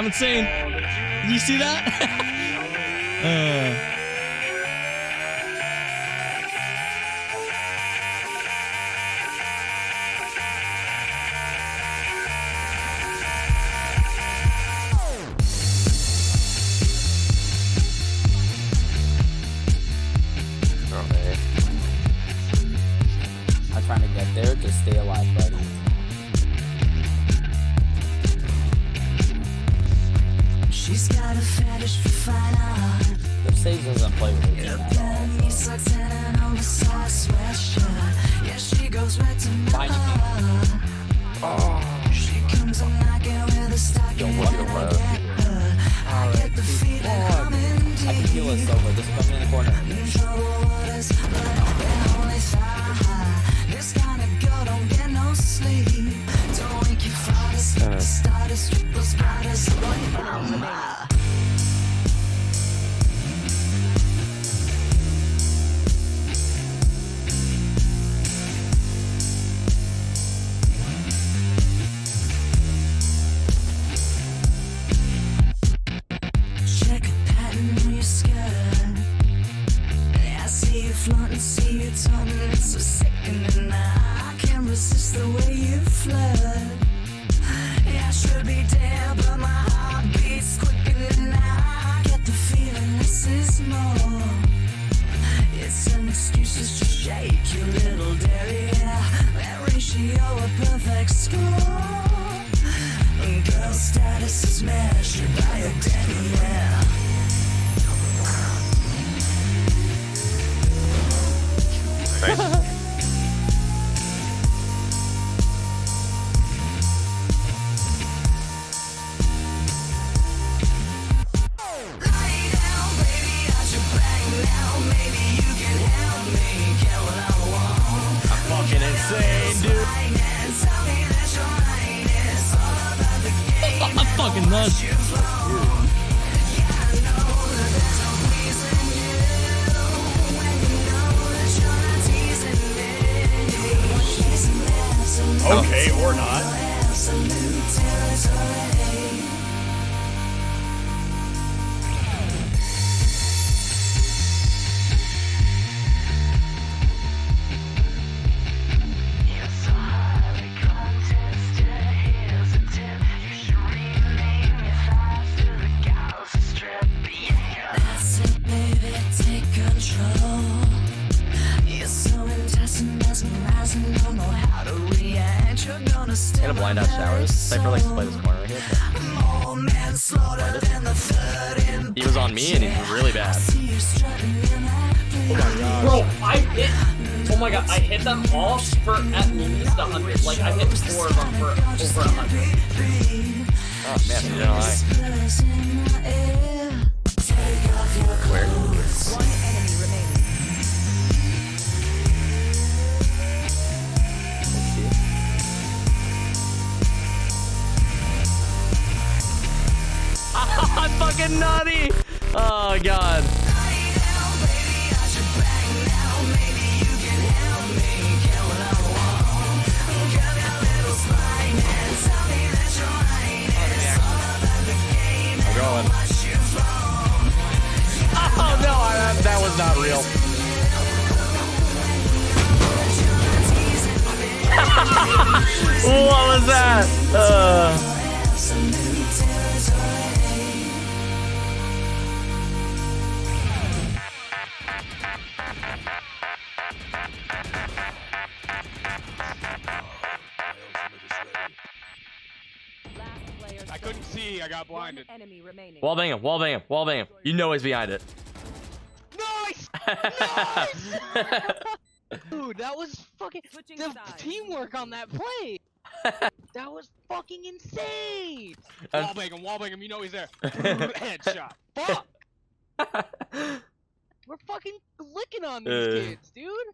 I'm insane. Did you see that? Okay. I'm trying to get there. Just stay alive, buddy. She's got a fetish for fine art. The Sage doesn't play with it. Yeah, she goes right to my heart. She comes and knocking with a stocking and I get her. I get the feeling I'm in deep. I can heal us over. Just come in the corner. In trouble waters, but they're only thigh. This kind of girl don't get no sleep. Don't wake your father, starters, triple spotters, like mama. Check a pattern on your skirt. I see you flaunting, see you taunting. It's so sickening. I can't resist the way you flirt. Yeah, I should be dead, but my heart beats quicker than I get the feeling this is more. It's an excuse just to shake your little derriere. That ratio a perfect score. Girl status is measured by a derriere. Fucking insane, dude. I'm fucking nuts. Okay, or not. That's it, baby, take control. You're so enticing, mesmerizing, don't know how to react. You're gonna stay. Gonna blind out showers. Cypher likes to play this corner right here. More manslaughter than the third in. He was on me and he's really bad. See you strutting in that place. Bro, I hit. Oh my god, I hit them all for at least 100. Like, I hit 4 of them for over 100. Oh man, you don't lie. Whispers in my ear. Take off your clothes. One enemy remaining. I'm fucking nutty. Oh god. I'm going. Oh no, that was not real. What was that? I couldn't see. I got One blinded. enemy remaining. Wall bang him, wall bang him, wall bang him. You know he's behind it. Nice! Dude, that was fucking. Switching The sides. teamwork on that play! That was fucking insane! Wallbang him. You know he's there. Headshot. Fuck! We're fucking licking on these kids, dude!